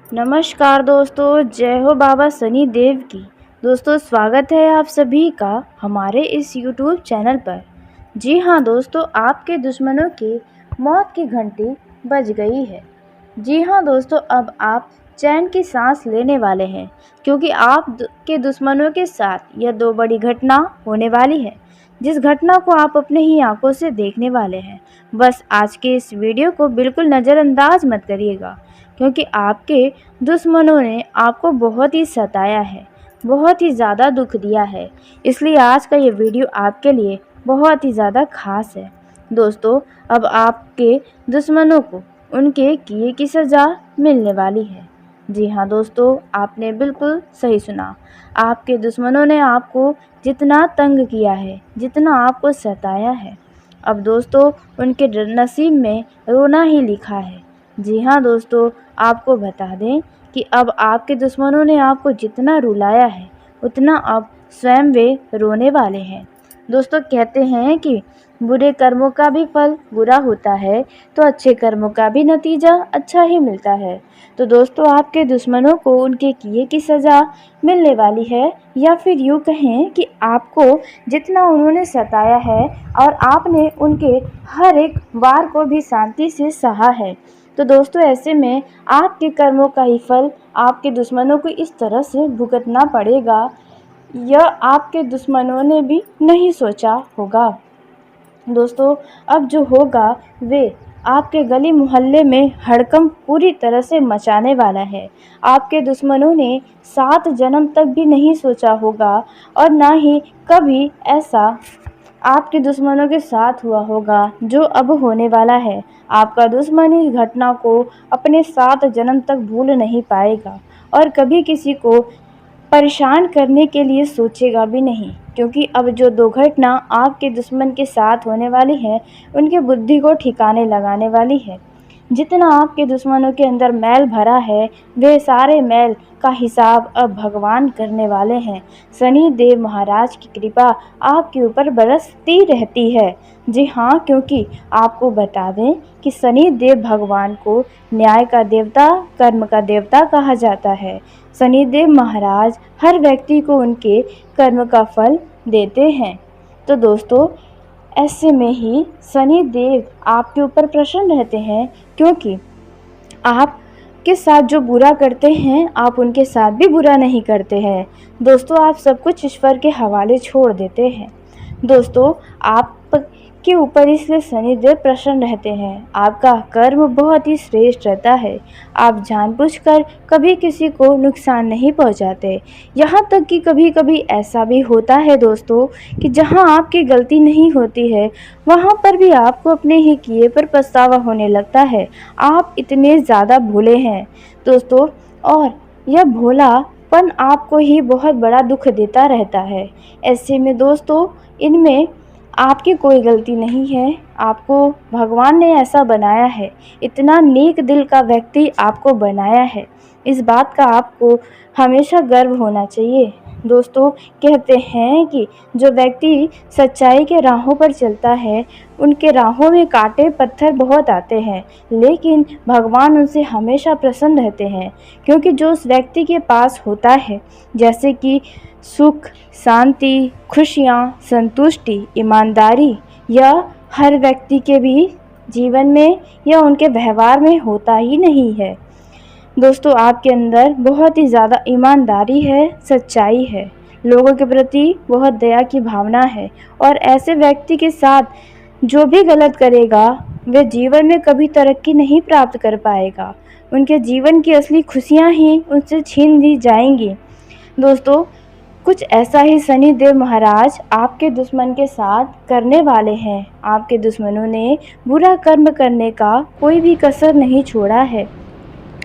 नमस्कार दोस्तों, जय हो बाबा शनि देव की। दोस्तों, स्वागत है आप सभी का हमारे इस YouTube चैनल पर। जी हाँ दोस्तों, आपके दुश्मनों की मौत की घंटी बज गई है। जी हाँ दोस्तों, अब आप चैन की सांस लेने वाले हैं, क्योंकि के दुश्मनों के साथ यह दो बड़ी घटना होने वाली है, जिस घटना को आप अपने ही आंखों से देखने वाले हैं। बस आज के इस वीडियो को बिल्कुल नज़रअंदाज मत करिएगा, क्योंकि आपके दुश्मनों ने आपको बहुत ही सताया है, बहुत ही ज़्यादा दुख दिया है। इसलिए आज का ये वीडियो आपके लिए बहुत ही ज़्यादा खास है। दोस्तों, अब आपके दुश्मनों को उनके किए की सज़ा मिलने वाली है। जी हाँ दोस्तों, आपने बिल्कुल सही सुना। आपके दुश्मनों ने आपको जितना तंग किया है, जितना आपको सताया है, अब दोस्तों उनके नसीब में रोना ही लिखा है। जी हाँ दोस्तों, आपको बता दें कि अब आपके दुश्मनों ने आपको जितना रुलाया है, उतना अब स्वयं वे रोने वाले हैं। दोस्तों, कहते हैं कि बुरे कर्मों का भी फल बुरा होता है, तो अच्छे कर्मों का भी नतीजा अच्छा ही मिलता है। तो दोस्तों, आपके दुश्मनों को उनके किए की सज़ा मिलने वाली है, या फिर यूँ कहें कि आपको जितना उन्होंने सताया है और आपने उनके हर एक वार को भी शांति से सहा है, तो दोस्तों ऐसे में आपके कर्मों का ही फल आपके दुश्मनों को इस तरह से भुगतना पड़ेगा, यह आपके दुश्मनों ने भी नहीं सोचा होगा। दोस्तों, अब जो होगा वे आपके गली मोहल्ले में हड़कंप पूरी तरह से मचाने वाला है। आपके दुश्मनों ने 7 जन्म तक भी नहीं सोचा होगा, और ना ही कभी ऐसा आपके दुश्मनों के साथ हुआ होगा जो अब होने वाला है। आपका दुश्मन इस घटना को अपने 7 जन्म तक भूल नहीं पाएगा, और कभी किसी को परेशान करने के लिए सोचेगा भी नहीं, क्योंकि अब जो 2 घटना आपके दुश्मन के साथ होने वाली है, उनकी बुद्धि को ठिकाने लगाने वाली है। जितना आपके दुश्मनों के अंदर मैल भरा है, वे सारे मैल का हिसाब अब भगवान करने वाले हैं। शनि देव महाराज की कृपा आपके ऊपर बरसती रहती है। जी हाँ, क्योंकि आपको बता दें कि शनि देव भगवान को न्याय का देवता, कर्म का देवता कहा जाता है। शनि देव महाराज हर व्यक्ति को उनके कर्म का फल देते हैं। तो दोस्तों, ऐसे में ही शनि देव आपके ऊपर प्रसन्न रहते हैं, क्योंकि आप के साथ जो बुरा करते हैं, आप उनके साथ भी बुरा नहीं करते हैं। दोस्तों, आप सब कुछ ईश्वर के हवाले छोड़ देते हैं। दोस्तों, आप के ऊपर इसलिए शनिदेव प्रसन्न रहते हैं। आपका कर्म बहुत ही श्रेष्ठ रहता है। आप जानबूझकर कभी किसी को नुकसान नहीं पहुंचाते। यहाँ तक कि कभी कभी ऐसा भी होता है दोस्तों कि जहाँ आपकी गलती नहीं होती है, वहाँ पर भी आपको अपने ही किए पर पछतावा होने लगता है। आप इतने ज़्यादा भोले हैं दोस्तों, और यह भोलापन आपको ही बहुत बड़ा दुख देता रहता है। ऐसे में दोस्तों, इनमें आपकी कोई गलती नहीं है। आपको भगवान ने ऐसा बनाया है, इतना नेक दिल का व्यक्ति आपको बनाया है। इस बात का आपको हमेशा गर्व होना चाहिए। दोस्तों, कहते हैं कि जो व्यक्ति सच्चाई के राहों पर चलता है, उनके राहों में कांटे पत्थर बहुत आते हैं, लेकिन भगवान उनसे हमेशा प्रसन्न रहते हैं, क्योंकि जो उस व्यक्ति के पास होता है, जैसे कि सुख, शांति, खुशियाँ, संतुष्टि, ईमानदारी, यह हर व्यक्ति के भी जीवन में या उनके व्यवहार में होता ही नहीं है। दोस्तों, आपके अंदर बहुत ही ज़्यादा ईमानदारी है, सच्चाई है, लोगों के प्रति बहुत दया की भावना है, और ऐसे व्यक्ति के साथ जो भी गलत करेगा, वे जीवन में कभी तरक्की नहीं प्राप्त कर पाएगा। उनके जीवन की असली खुशियाँ ही उनसे छीन ली जाएंगी। दोस्तों, कुछ ऐसा ही शनि देव महाराज आपके दुश्मन के साथ करने वाले हैं। आपके दुश्मनों ने बुरा कर्म करने का कोई भी कसर नहीं छोड़ा है।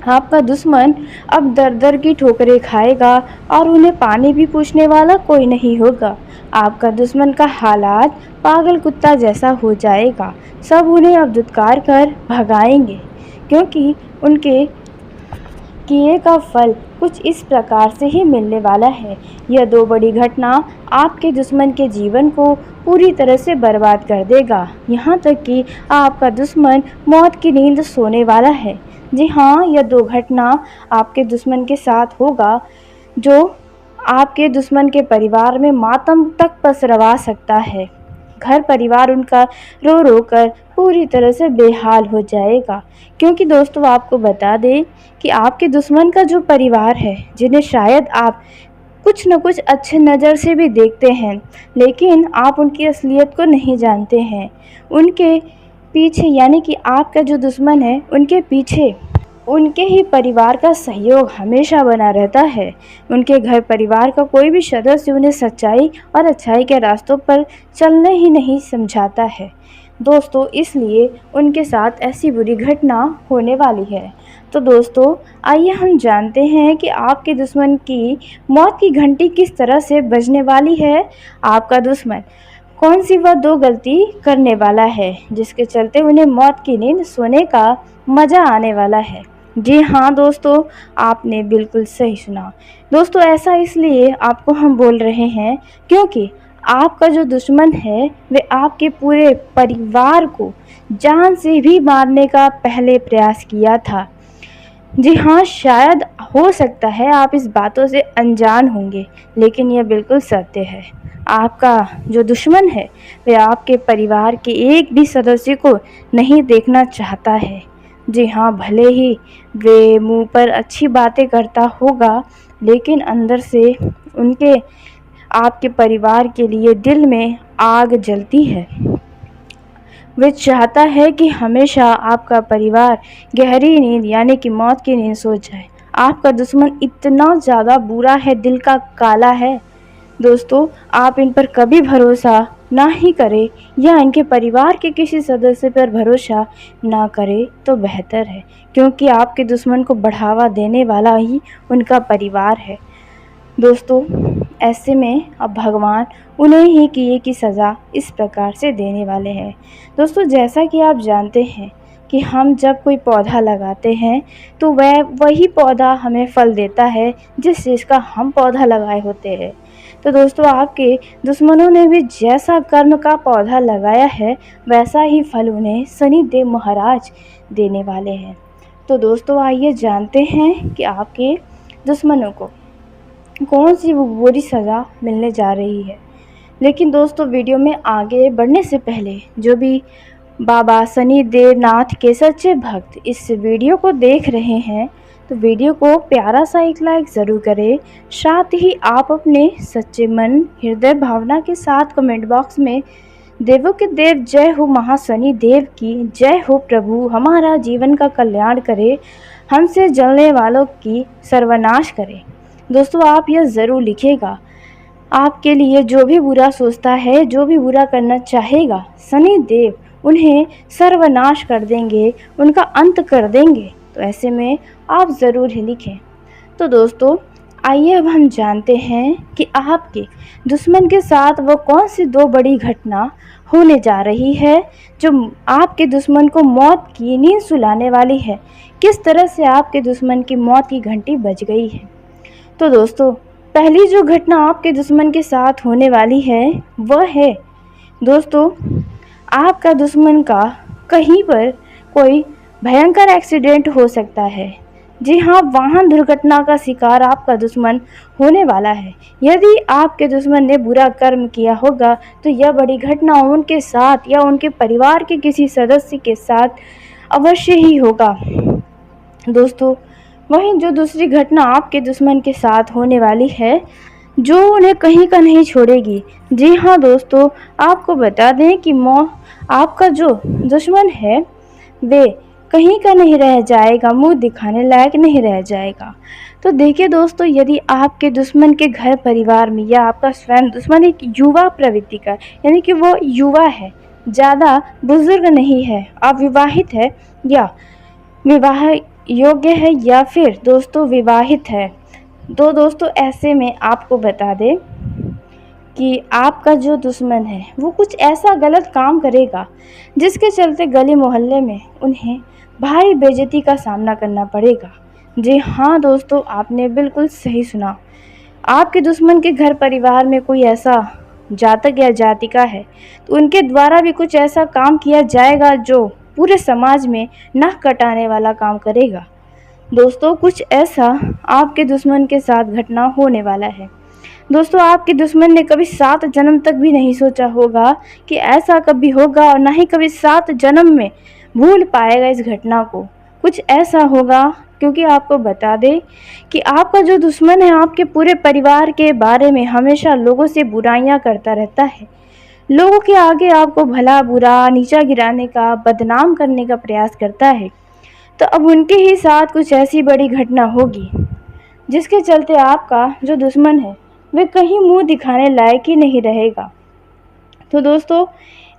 आपका दुश्मन अब दर दर की ठोकरें खाएगा, और उन्हें पानी भी पूछने वाला कोई नहीं होगा। आपका दुश्मन का हालात पागल कुत्ता जैसा हो जाएगा। सब उन्हें अब धुतकार कर भगाएंगे, क्योंकि उनके किए का फल कुछ इस प्रकार से ही मिलने वाला है। यह दो बड़ी घटना आपके दुश्मन के जीवन को पूरी तरह से बर्बाद कर देगा, यहाँ तक कि आपका दुश्मन मौत की नींद सोने वाला है। जी हाँ, यह दो घटना आपके दुश्मन के साथ होगा जो आपके दुश्मन के परिवार में मातम तक पसरवा सकता है। घर परिवार उनका रो रो कर पूरी तरह से बेहाल हो जाएगा, क्योंकि दोस्तों आपको बता दें कि आपके दुश्मन का जो परिवार है, जिन्हें शायद आप कुछ न कुछ अच्छे नज़र से भी देखते हैं, लेकिन आप उनकी असलियत को नहीं जानते हैं। उनके पीछे यानी कि आपका जो दुश्मन है, उनके पीछे उनके ही परिवार का सहयोग हमेशा बना रहता है। उनके घर परिवार का कोई भी सदस्य उन्हें सच्चाई और अच्छाई के रास्तों पर चलने ही नहीं समझाता है दोस्तों, इसलिए उनके साथ ऐसी बुरी घटना होने वाली है। तो दोस्तों आइए हम जानते हैं कि आपके दुश्मन की मौत की घंटी किस तरह से बजने वाली है। आपका दुश्मन कौन सी वह दो गलती करने वाला है जिसके चलते उन्हें मौत की नींद सोने का मज़ा आने वाला है। जी हाँ दोस्तों, आपने बिल्कुल सही सुना। दोस्तों ऐसा इसलिए आपको हम बोल रहे हैं क्योंकि आपका जो दुश्मन है वे आपके पूरे परिवार को जान से भी मारने का पहले प्रयास किया था। जी हाँ, शायद हो सकता है आप इस बातों से अनजान होंगे, लेकिन यह बिल्कुल सत्य है। आपका जो दुश्मन है वह आपके परिवार के एक भी सदस्य को नहीं देखना चाहता है। जी हाँ, भले ही वे मुंह पर अच्छी बातें करता होगा, लेकिन अंदर से उनके आपके परिवार के लिए दिल में आग जलती है। वे चाहता है कि हमेशा आपका परिवार गहरी नींद यानी कि मौत की नींद सो जाए। आपका दुश्मन इतना ज़्यादा बुरा है, दिल का काला है। दोस्तों आप इन पर कभी भरोसा ना ही करें या इनके परिवार के किसी सदस्य पर भरोसा ना करें तो बेहतर है, क्योंकि आपके दुश्मन को बढ़ावा देने वाला ही उनका परिवार है। दोस्तों ऐसे में अब भगवान उन्हें ही किए की सज़ा इस प्रकार से देने वाले हैं। दोस्तों जैसा कि आप जानते हैं कि हम जब कोई पौधा लगाते हैं तो वही पौधा हमें फल देता है जिस चीज़ का हम पौधा लगाए होते हैं। तो दोस्तों आपके दुश्मनों ने भी जैसा कर्म का पौधा लगाया है वैसा ही फल उन्हें शनिदेव महाराज देने वाले हैं। तो दोस्तों आइए जानते हैं कि आपके दुश्मनों को कौन सी वो बुरी सज़ा मिलने जा रही है। लेकिन दोस्तों वीडियो में आगे बढ़ने से पहले जो भी बाबा शनिदेव नाथ के सच्चे भक्त इस वीडियो को देख रहे हैं तो वीडियो को प्यारा सा एक लाइक ज़रूर करें। साथ ही आप अपने सच्चे मन हृदय भावना के साथ कमेंट बॉक्स में देवों के देव जय हो महाशनि देव की जय हो, प्रभु हमारा जीवन का कल्याण करे, हमसे जलने वालों की सर्वनाश करे। दोस्तों आप यह ज़रूर लिखिएगा, आपके लिए जो भी बुरा सोचता है, जो भी बुरा करना चाहेगा, शनि देव उन्हें सर्वनाश कर देंगे, उनका अंत कर देंगे। तो ऐसे में आप ज़रूर ही लिखें। तो दोस्तों आइए अब हम जानते हैं कि आपके दुश्मन के साथ वो कौन सी दो बड़ी घटना होने जा रही है जो आपके दुश्मन को मौत की नींद सुलाने वाली है। किस तरह से आपके दुश्मन की मौत की घंटी बज गई है। तो दोस्तों पहली जो घटना आपके दुश्मन के साथ होने वाली है वह है दोस्तों आपका दुश्मन का कहीं पर कोई भयंकर एक्सीडेंट हो सकता है। जी हाँ, वाहन दुर्घटना का शिकार आपका दुश्मन होने वाला है। यदि आपके दुश्मन ने बुरा कर्म किया होगा तो यह बड़ी घटना उनके साथ या उनके परिवार के किसी सदस्य के साथ अवश्य ही होगा। दोस्तों वहीं जो दूसरी घटना आपके दुश्मन के साथ होने वाली है जो उन्हें कहीं का नहीं छोड़ेगी। जी हाँ दोस्तों, आपको बता दें कि आपका जो दुश्मन है वे कहीं का नहीं रह जाएगा, मुंह दिखाने लायक नहीं रह जाएगा। तो देखिए दोस्तों, यदि आपके दुश्मन के घर परिवार में या आपका स्वयं दुश्मन एक युवा प्रवृत्ति का यानी कि वो युवा है, ज़्यादा बुजुर्ग नहीं है, अविवाहित है या विवाह योग्य है या फिर दोस्तों विवाहित है, तो दोस्तों ऐसे में आपको बता दें कि आपका जो दुश्मन है वो कुछ ऐसा गलत काम करेगा जिसके चलते गली मोहल्ले में उन्हें भारी बेइज्जती का सामना करना पड़ेगा। जी हाँ दोस्तों, आपने बिल्कुल सही सुना। आपके दुश्मन के घर परिवार में कोई ऐसा जातक या जातिका है, तो उनके द्वारा भी कुछ ऐसा काम किया जाएगा जो पूरे समाज में नाक कटाने वाला काम करेगा। दोस्तों, कुछ ऐसा आपके दुश्मन के साथ घटना होने वाला है। दोस्तों, आपके दुश्मन ने कभी 7 जन्म तक भी नहीं सोचा होगा कि ऐसा कभी होगा, और ना ही कभी 7 जन्म में भूल पाएगा इस घटना को। कुछ ऐसा होगा, क्योंकि आपको बता दें कि आपका जो दुश्मन है आपके पूरे परिवार के बारे में हमेशा लोगों से बुराइयां करता रहता है। लोगों के आगे आपको भला बुरा नीचा गिराने का, बदनाम करने का प्रयास करता है। तो अब उनके ही साथ कुछ ऐसी बड़ी घटना होगी जिसके चलते आपका जो दुश्मन है वह कहीं मुंह दिखाने लायक ही नहीं रहेगा। तो दोस्तों,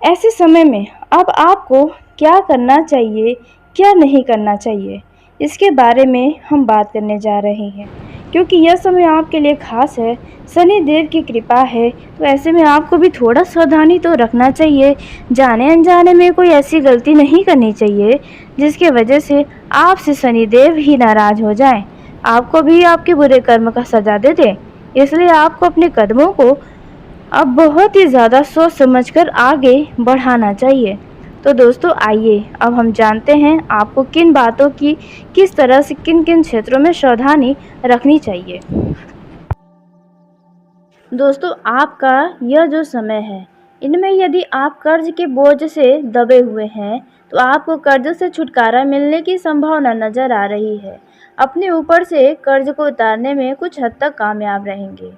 ऐसे समय में अब आपको क्या करना चाहिए, क्या नहीं करना चाहिए, इसके बारे में हम बात करने जा रहे हैं। क्योंकि यह समय आपके लिए खास है, शनि देव की कृपा है, तो ऐसे में आपको भी थोड़ा सावधानी तो रखना चाहिए। जाने अनजाने में कोई ऐसी गलती नहीं करनी चाहिए जिसकी वजह से आपसे शनि देव ही नाराज हो जाएं, आपको भी आपके बुरे कर्म का सजा दे दें। इसलिए आपको अपने कदमों को अब बहुत ही ज़्यादा सोच समझकर आगे बढ़ाना चाहिए। तो दोस्तों, आइए अब हम जानते हैं आपको किन बातों की किस तरह से किन किन क्षेत्रों में सावधानी रखनी चाहिए। दोस्तों, आपका यह जो समय है, इनमें यदि आप कर्ज के बोझ से दबे हुए हैं तो आपको कर्ज से छुटकारा मिलने की संभावना नज़र आ रही है। अपने ऊपर से कर्ज को उतारने में कुछ हद तक कामयाब रहेंगे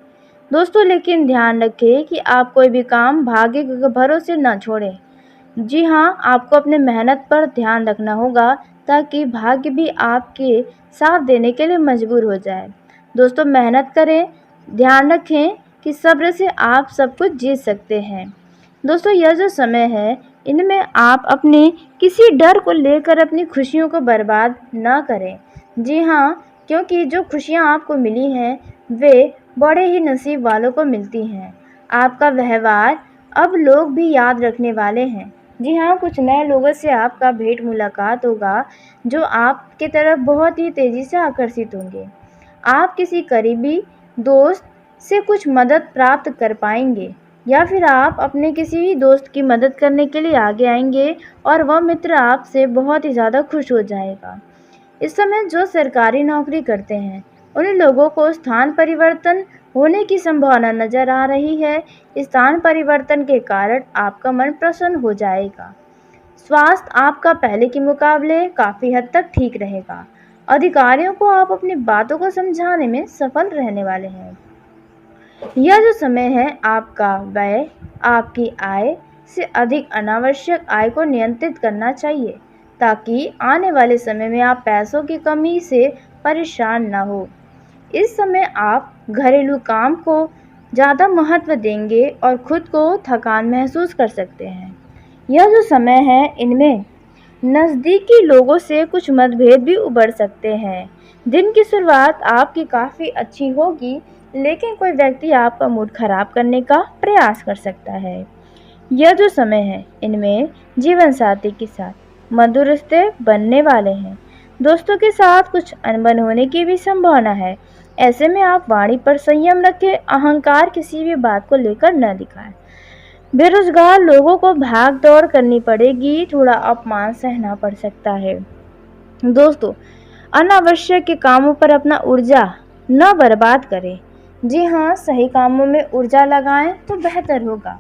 दोस्तों, लेकिन ध्यान रखें कि आप कोई भी काम भाग्य के भरोसे न छोड़ें। जी हाँ, आपको अपने मेहनत पर ध्यान रखना होगा ताकि भाग्य भी आपके साथ देने के लिए मजबूर हो जाए। दोस्तों, मेहनत करें, ध्यान रखें कि सब्र से आप सब कुछ जीत सकते हैं। दोस्तों, यह जो समय है, इनमें आप अपने किसी डर को लेकर अपनी खुशियों को बर्बाद ना करें। जी हाँ, क्योंकि जो खुशियाँ आपको मिली हैं वे बड़े ही नसीब वालों को मिलती हैं। आपका व्यवहार अब लोग भी याद रखने वाले हैं। जी हाँ, कुछ नए लोगों से आपका भेंट मुलाकात होगा जो आपकी तरफ बहुत ही तेज़ी से आकर्षित होंगे। आप किसी करीबी दोस्त से कुछ मदद प्राप्त कर पाएंगे, या फिर आप अपने किसी भी दोस्त की मदद करने के लिए आगे आएंगे और वह मित्र आपसे बहुत ही ज़्यादा खुश हो जाएगा। इस समय जो सरकारी नौकरी करते हैं उन लोगों को स्थान परिवर्तन होने की संभावना नजर आ रही है। स्थान परिवर्तन के कारण आपका मन प्रसन्न हो जाएगा। स्वास्थ्य आपका पहले के मुकाबले काफ़ी हद तक ठीक रहेगा। अधिकारियों को आप अपनी बातों को समझाने में सफल रहने वाले हैं। यह जो समय है, आपका व्यय आपकी आय से अधिक अनावश्यक आय को नियंत्रित करना चाहिए ताकि आने वाले समय में आप पैसों की कमी से परेशान न हो। इस समय आप घरेलू काम को ज़्यादा महत्व देंगे और खुद को थकान महसूस कर सकते हैं। यह जो समय है, इनमें नज़दीकी लोगों से कुछ मतभेद भी उभर सकते हैं। दिन की शुरुआत आपकी काफ़ी अच्छी होगी, लेकिन कोई व्यक्ति आपका मूड खराब करने का प्रयास कर सकता है। यह जो समय है, इनमें जीवन साथी के साथ मधुर रिश्ते बनने वाले हैं। दोस्तों के साथ कुछ अनबन होने की भी संभावना है। ऐसे में आप वाणी पर संयम रखें, अहंकार किसी भी बात को लेकर न दिखाएं। बेरोजगार लोगों को भाग दौड़ करनी पड़ेगी, थोड़ा अपमान सहना पड़ सकता है। दोस्तों, अनावश्यक के कामों पर अपना ऊर्जा न बर्बाद करें। जी हाँ, सही कामों में ऊर्जा लगाएं तो बेहतर होगा।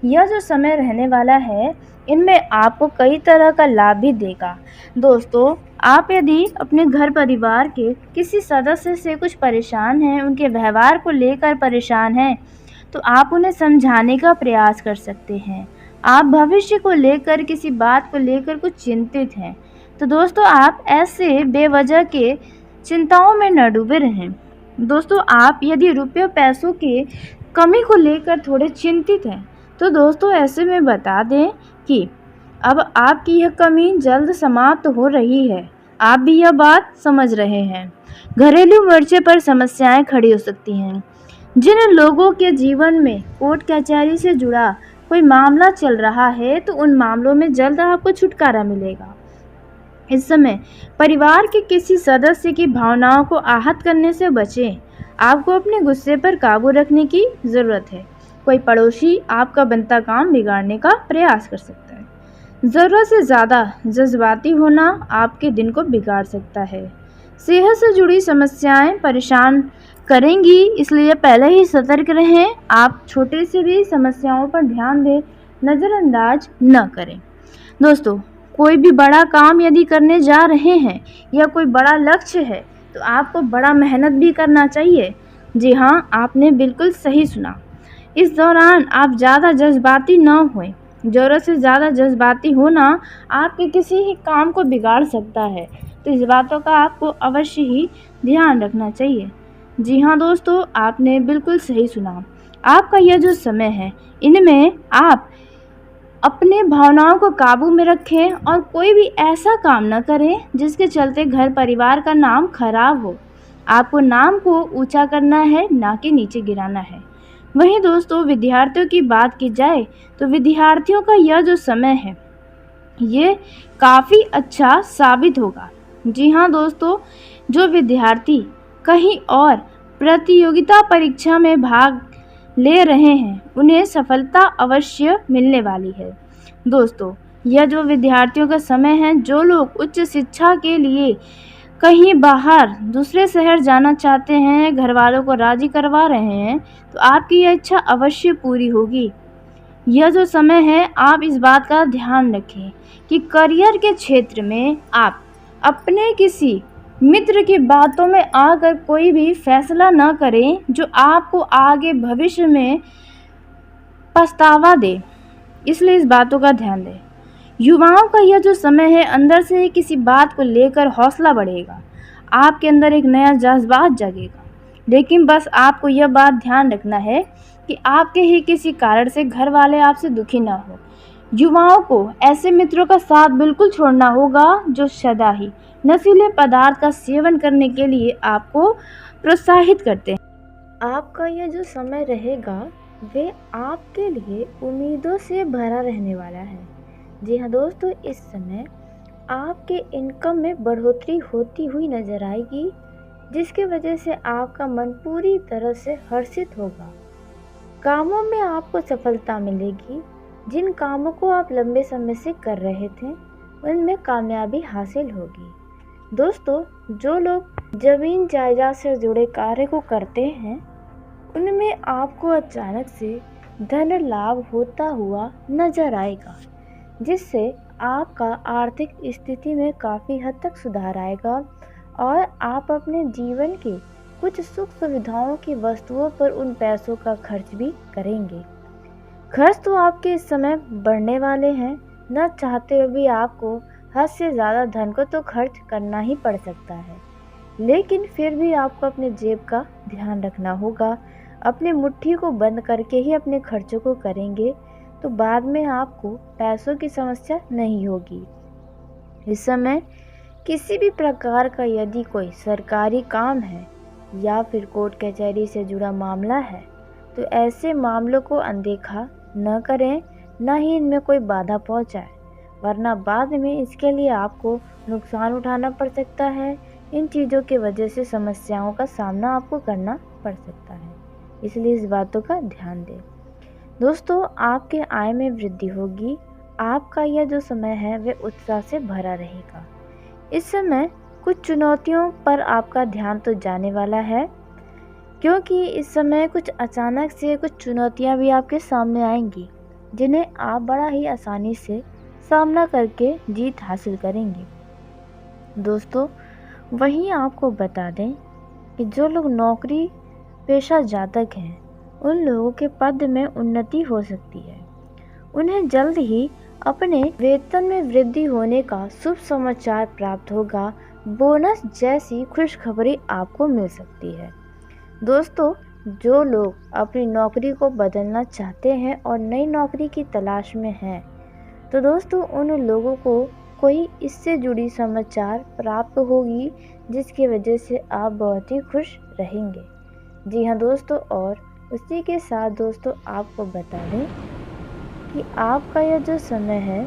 यह जो समय रहने वाला है, इनमें आपको कई तरह का लाभ भी देगा। दोस्तों, आप यदि अपने घर परिवार के किसी सदस्य से कुछ परेशान हैं, उनके व्यवहार को लेकर परेशान हैं, तो आप उन्हें समझाने का प्रयास कर सकते हैं। आप भविष्य को लेकर किसी बात को लेकर कुछ चिंतित हैं, तो दोस्तों आप ऐसे बेवजह के चिंताओं में न डूबे रहें। दोस्तों, आप यदि रुपये पैसों की कमी को लेकर थोड़े चिंतित हैं, तो दोस्तों ऐसे में बता दें कि अब आपकी यह कमी जल्द समाप्त हो रही है। आप भी यह बात समझ रहे हैं। घरेलू मोर्चे पर समस्याएं खड़ी हो सकती हैं। जिन लोगों के जीवन में कोर्ट कचहरी से जुड़ा कोई मामला चल रहा है, तो उन मामलों में जल्द आपको छुटकारा मिलेगा। इस समय परिवार के किसी सदस्य की भावनाओं को आहत करने से बचें। आपको अपने गुस्से पर काबू रखने की ज़रूरत है। कोई पड़ोसी आपका बनता काम बिगाड़ने का प्रयास कर सकता है। ज़रूरत से ज़्यादा जज्बाती होना आपके दिन को बिगाड़ सकता है। सेहत से जुड़ी समस्याएं परेशान करेंगी, इसलिए पहले ही सतर्क रहें। आप छोटे से भी समस्याओं पर ध्यान दें, नज़रअंदाज न करें। दोस्तों, कोई भी बड़ा काम यदि करने जा रहे हैं या कोई बड़ा लक्ष्य है तो आपको बड़ा मेहनत भी करना चाहिए। जी हाँ, आपने बिल्कुल सही सुना। इस दौरान आप ज़्यादा जज्बाती न होएं। ज़रूरत से ज़्यादा जज्बाती होना आपके किसी ही काम को बिगाड़ सकता है, तो इस बातों का आपको अवश्य ही ध्यान रखना चाहिए। जी हाँ दोस्तों, आपने बिल्कुल सही सुना। आपका यह जो समय है, इनमें आप अपने भावनाओं को काबू में रखें और कोई भी ऐसा काम न करें जिसके चलते घर परिवार का नाम खराब हो। आपको नाम को ऊंचा करना है, ना कि नीचे गिराना है। वहीं दोस्तों, विद्यार्थियों की बात की जाए तो विद्यार्थियों का यह जो समय है ये काफ़ी अच्छा साबित होगा। जी हाँ दोस्तों, जो विद्यार्थी कहीं और प्रतियोगिता परीक्षा में भाग ले रहे हैं उन्हें सफलता अवश्य मिलने वाली है। दोस्तों, यह जो विद्यार्थियों का समय है, जो लोग उच्च शिक्षा के लिए कहीं बाहर दूसरे शहर जाना चाहते हैं, घर वालों को राजी करवा रहे हैं, तो आपकी यह इच्छा अवश्य पूरी होगी। यह जो समय है, आप इस बात का ध्यान रखें कि करियर के क्षेत्र में आप अपने किसी मित्र की बातों में आकर कोई भी फैसला न करें जो आपको आगे भविष्य में पछतावा दे, इसलिए इस बातों का ध्यान दें। युवाओं का यह जो समय है, अंदर से ही किसी बात को लेकर हौसला बढ़ेगा, आपके अंदर एक नया जज्बात जगेगा। लेकिन बस आपको यह बात ध्यान रखना है कि आपके ही किसी कारण से घर वाले आपसे दुखी ना हो। युवाओं को ऐसे मित्रों का साथ बिल्कुल छोड़ना होगा जो सदा ही नशीले पदार्थ का सेवन करने के लिए आपको प्रोत्साहित करते हैं। आपका यह जो समय रहेगा वे आपके लिए उम्मीदों से भरा रहने वाला है। जी हाँ दोस्तों, इस समय आपके इनकम में बढ़ोतरी होती हुई नजर आएगी, जिसकी वजह से आपका मन पूरी तरह से हर्षित होगा। कामों में आपको सफलता मिलेगी। जिन कामों को आप लंबे समय से कर रहे थे उनमें कामयाबी हासिल होगी। दोस्तों, जो लोग जमीन जायदाद से जुड़े कार्य को करते हैं उनमें आपको अचानक से धन लाभ होता हुआ नजर आएगा, जिससे आपका आर्थिक स्थिति में काफ़ी हद तक सुधार आएगा और आप अपने जीवन के कुछ सुख सुविधाओं की वस्तुओं पर उन पैसों का खर्च भी करेंगे। खर्च तो आपके इस समय बढ़ने वाले हैं, न चाहते हुए भी आपको हद से ज़्यादा धन को तो खर्च करना ही पड़ सकता है, लेकिन फिर भी आपको अपने जेब का ध्यान रखना होगा। अपनी मुट्ठी को बंद करके ही अपने खर्चों को करेंगे तो बाद में आपको पैसों की समस्या नहीं होगी। इस समय किसी भी प्रकार का यदि कोई सरकारी काम है या फिर कोर्ट कचहरी से जुड़ा मामला है तो ऐसे मामलों को अनदेखा न करें, न ही इनमें कोई बाधा पहुंचाए, वरना बाद में इसके लिए आपको नुकसान उठाना पड़ सकता है। इन चीज़ों की वजह से समस्याओं का सामना आपको करना पड़ सकता है, इसलिए इस बातों का ध्यान दें। दोस्तों, आपके आय में वृद्धि होगी। आपका यह जो समय है वह उत्साह से भरा रहेगा। इस समय कुछ चुनौतियों पर आपका ध्यान तो जाने वाला है, क्योंकि इस समय कुछ अचानक से कुछ चुनौतियां भी आपके सामने आएंगी, जिन्हें आप बड़ा ही आसानी से सामना करके जीत हासिल करेंगे। दोस्तों, वहीं आपको बता दें कि जो लोग नौकरी पेशा जातक हैं उन लोगों के पद में उन्नति हो सकती है। उन्हें जल्द ही अपने वेतन में वृद्धि होने का शुभ समाचार प्राप्त होगा। बोनस जैसी खुशखबरी आपको मिल सकती है। दोस्तों, जो लोग अपनी नौकरी को बदलना चाहते हैं और नई नौकरी की तलाश में हैं, तो दोस्तों उन लोगों को कोई इससे जुड़ी समाचार प्राप्त होगी, जिसकी वजह से आप बहुत ही खुश रहेंगे। जी हाँ दोस्तों, और उसी के साथ दोस्तों आपको बता दें कि आपका यह जो समय है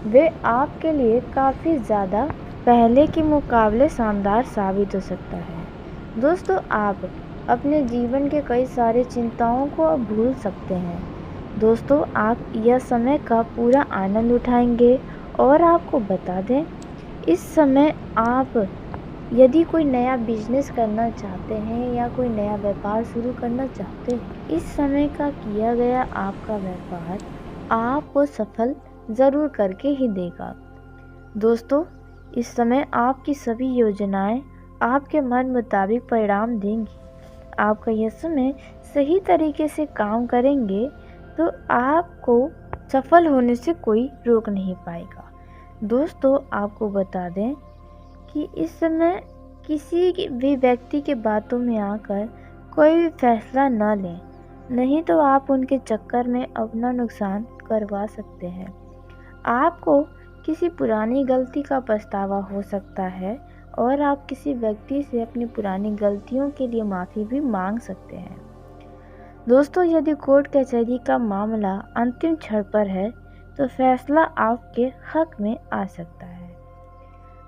वे आपके लिए काफ़ी ज़्यादा पहले के मुकाबले शानदार साबित हो सकता है। दोस्तों, आप अपने जीवन के कई सारे चिंताओं को अब भूल सकते हैं। दोस्तों, आप यह समय का पूरा आनंद उठाएंगे। और आपको बता दें, इस समय आप यदि कोई नया बिजनेस करना चाहते हैं या कोई नया व्यापार शुरू करना चाहते हैं, इस समय का किया गया आपका व्यापार आपको सफल ज़रूर करके ही देगा। दोस्तों, इस समय आपकी सभी योजनाएं आपके मन मुताबिक परिणाम देंगी। आपका यह समय सही तरीके से काम करेंगे तो आपको सफल होने से कोई रोक नहीं पाएगा। दोस्तों, आपको बता दें कि इस समय किसी भी व्यक्ति के बातों में आकर कोई भी फैसला न लें, नहीं तो आप उनके चक्कर में अपना नुकसान करवा सकते हैं। आपको किसी पुरानी गलती का पछतावा हो सकता है और आप किसी व्यक्ति से अपनी पुरानी गलतियों के लिए माफ़ी भी मांग सकते हैं। दोस्तों, यदि कोर्ट कचहरी का मामला अंतिम क्षण पर है तो फैसला आपके हक में आ सकता है।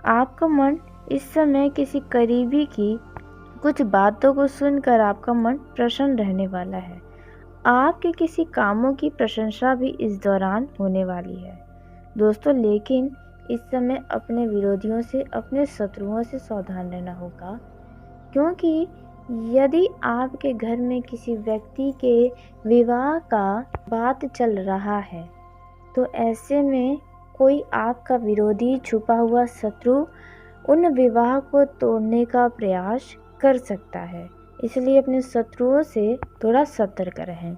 आपका मन इस समय किसी करीबी की कुछ बातों को सुनकर आपका मन प्रसन्न रहने वाला है। आपके किसी कामों की प्रशंसा भी इस दौरान होने वाली है। दोस्तों, लेकिन इस समय अपने विरोधियों से, अपने शत्रुओं से सावधान रहना होगा, क्योंकि यदि आपके घर में किसी व्यक्ति के विवाह का बात चल रहा है तो ऐसे में कोई आपका विरोधी, छुपा हुआ शत्रु उन विवाह को तोड़ने का प्रयास कर सकता है। इसलिए अपने शत्रुओं से थोड़ा सतर्क रहें।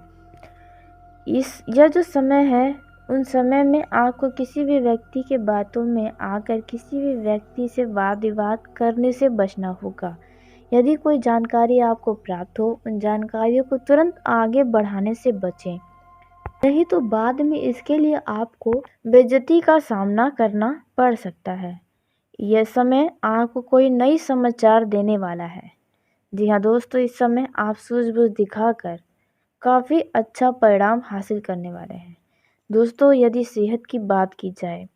यह जो समय है, उन समय में आपको किसी भी व्यक्ति के बातों में आकर किसी भी व्यक्ति से वाद विवाद करने से बचना होगा। यदि कोई जानकारी आपको प्राप्त हो, उन जानकारियों को तुरंत आगे बढ़ाने से बचें, नहीं तो बाद में इसके लिए आपको बेइज्जती का सामना करना पड़ सकता है। यह समय आपको कोई नई समाचार देने वाला है। जी हाँ दोस्तों, इस समय आप सूझबूझ दिखाकर काफ़ी अच्छा परिणाम हासिल करने वाले हैं। दोस्तों, यदि सेहत की बात की जाए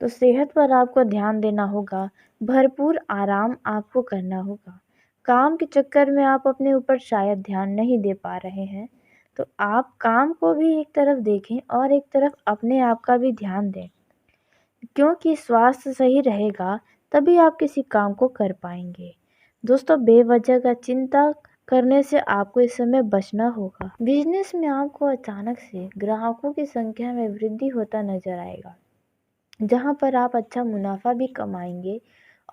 तो सेहत पर आपको ध्यान देना होगा। भरपूर आराम आपको करना होगा। काम के चक्कर में आप अपने ऊपर शायद ध्यान नहीं दे पा रहे हैं, तो आप काम को भी एक तरफ देखें और एक तरफ अपने आप का भी ध्यान दें, क्योंकि स्वास्थ्य सही रहेगा तभी आप किसी काम को कर पाएंगे। दोस्तों, बेवजह का चिंता करने से आपको इस समय बचना होगा। बिजनेस में आपको अचानक से ग्राहकों की संख्या में वृद्धि होता नजर आएगा, जहां पर आप अच्छा मुनाफा भी कमाएंगे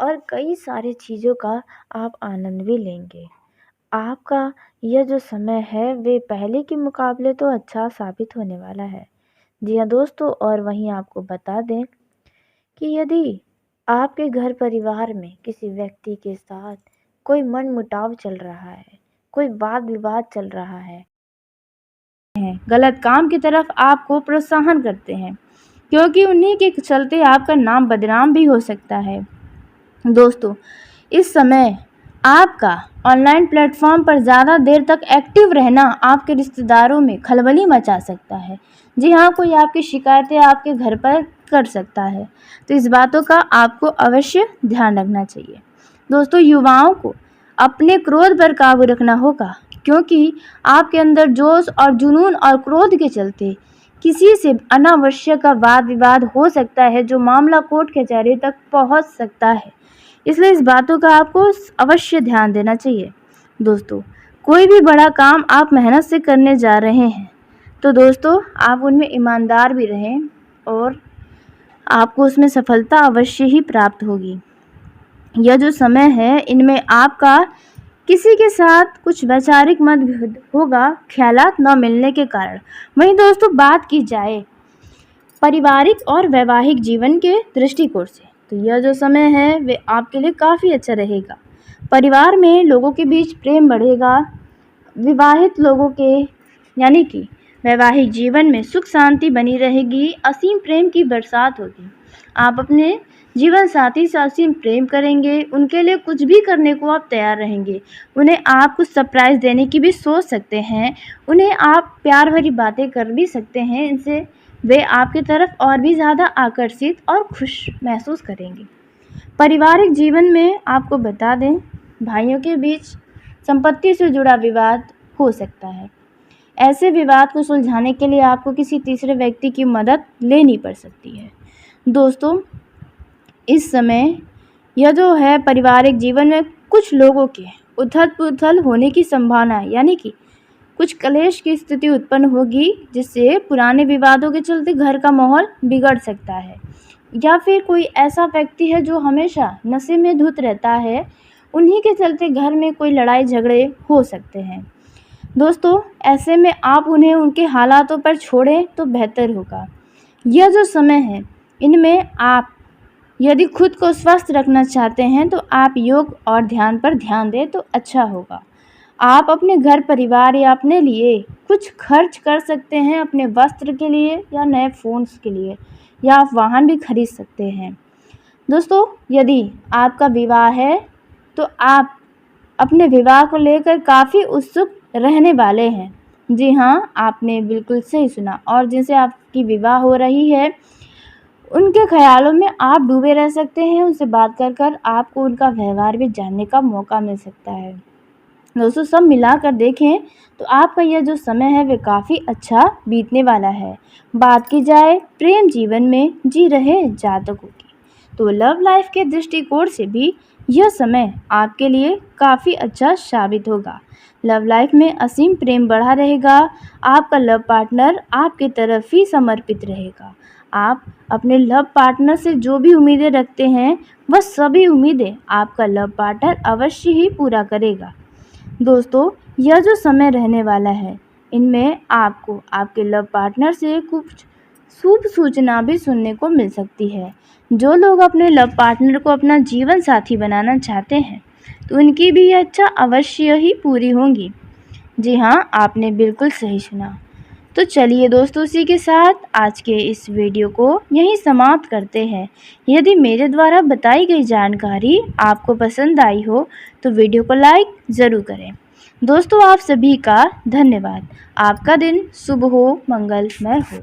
और कई सारी चीज़ों का आप आनंद भी लेंगे। आपका यह जो समय है वे पहले के मुकाबले तो अच्छा साबित होने वाला है। जी हाँ दोस्तों, और वहीं आपको बता दें कि यदि आपके घर परिवार में किसी व्यक्ति के साथ कोई मनमुटाव चल रहा है, कोई वाद विवाद चल रहा है, गलत काम की तरफ आपको प्रोत्साहन करते हैं, क्योंकि उन्हीं के चलते आपका नाम बदनाम भी हो सकता है। दोस्तों, इस समय आपका ऑनलाइन प्लेटफॉर्म पर ज़्यादा देर तक एक्टिव रहना आपके रिश्तेदारों में खलबली मचा सकता है। जी हाँ, कोई आपकी शिकायतें आपके घर पर कर सकता है, तो इस बातों का आपको अवश्य ध्यान रखना चाहिए। दोस्तों, युवाओं को अपने क्रोध पर काबू रखना होगा, क्योंकि आपके अंदर जोश और जुनून और क्रोध के चलते किसी से अनावश्यक वाद विवाद हो सकता है, जो मामला कोर्ट कचहरी तक पहुंच सकता है। इसलिए इस बातों का आपको अवश्य ध्यान देना चाहिए। दोस्तों, कोई भी बड़ा काम आप मेहनत से करने जा रहे हैं तो दोस्तों आप उनमें ईमानदार भी रहें और आपको उसमें सफलता अवश्य ही प्राप्त होगी। यह जो समय है, इनमें आपका किसी के साथ कुछ वैचारिक मतभेद होगा, ख्यालात न मिलने के कारण। वहीं दोस्तों, बात की जाए पारिवारिक और वैवाहिक जीवन के दृष्टिकोण से, तो यह जो समय है वे आपके लिए काफ़ी अच्छा रहेगा। परिवार में लोगों के बीच प्रेम बढ़ेगा। विवाहित लोगों के यानी कि वैवाहिक जीवन में सुख शांति बनी रहेगी। असीम प्रेम की बरसात होगी। आप अपने जीवन साथी से असीम प्रेम करेंगे। उनके लिए कुछ भी करने को आप तैयार रहेंगे। उन्हें आप कुछ सरप्राइज़ देने की भी सोच सकते हैं। उन्हें आप प्यार भरी बातें कर भी सकते हैं। इनसे वे आपकी तरफ और भी ज़्यादा आकर्षित और खुश महसूस करेंगे। पारिवारिक जीवन में आपको बता दें, भाइयों के बीच संपत्ति से जुड़ा विवाद हो सकता है। ऐसे विवाद को सुलझाने के लिए आपको किसी तीसरे व्यक्ति की मदद लेनी पड़ सकती है। दोस्तों, इस समय यह जो है पारिवारिक जीवन में कुछ लोगों के उथल-पुथल होने की संभावना है, यानी कि कुछ कलेश की स्थिति उत्पन्न होगी, जिससे पुराने विवादों के चलते घर का माहौल बिगड़ सकता है। या फिर कोई ऐसा व्यक्ति है जो हमेशा नशे में धुत रहता है, उन्हीं के चलते घर में कोई लड़ाई झगड़े हो सकते हैं। दोस्तों, ऐसे में आप उन्हें उनके हालातों पर छोड़ें तो बेहतर होगा। यह जो समय है, इनमें आप यदि खुद को स्वस्थ रखना चाहते हैं तो आप योग और ध्यान पर ध्यान दें तो अच्छा होगा। आप अपने घर परिवार या अपने लिए कुछ खर्च कर सकते हैं, अपने वस्त्र के लिए या नए फ़ोन्स के लिए, या आप वाहन भी खरीद सकते हैं। दोस्तों, यदि आपका विवाह है तो आप अपने विवाह को लेकर काफ़ी उत्सुक रहने वाले हैं। जी हाँ, आपने बिल्कुल सही सुना। और जिनसे आपकी विवाह हो रही है, उनके ख़्यालों में आप डूबे रह सकते हैं। उनसे बात कर आपको उनका व्यवहार भी जानने का मौका मिल सकता है। दोस्तों, सब मिलाकर देखें तो आपका यह जो समय है वह काफ़ी अच्छा बीतने वाला है। बात की जाए प्रेम जीवन में जी रहे जातकों की, तो लव लाइफ के दृष्टिकोण से भी यह समय आपके लिए काफ़ी अच्छा साबित होगा। लव लाइफ में असीम प्रेम बढ़ा रहेगा। आपका लव पार्टनर आपकी तरफ ही समर्पित रहेगा। आप अपने लव पार्टनर से जो भी उम्मीदें रखते हैं, वह सभी उम्मीदें आपका लव पार्टनर अवश्य ही पूरा करेगा। दोस्तों, यह जो समय रहने वाला है, इनमें आपको आपके लव पार्टनर से कुछ शुभ सूचना भी सुनने को मिल सकती है। जो लोग अपने लव पार्टनर को अपना जीवन साथी बनाना चाहते हैं, तो उनकी भी यह इच्छा अवश्य ही पूरी होंगी। जी हाँ, आपने बिल्कुल सही सुना। तो चलिए दोस्तों, इसी के साथ आज के इस वीडियो को यहीं समाप्त करते हैं। यदि मेरे द्वारा बताई गई जानकारी आपको पसंद आई हो तो वीडियो को लाइक ज़रूर करें। दोस्तों, आप सभी का धन्यवाद। आपका दिन शुभ हो, मंगलमय हो।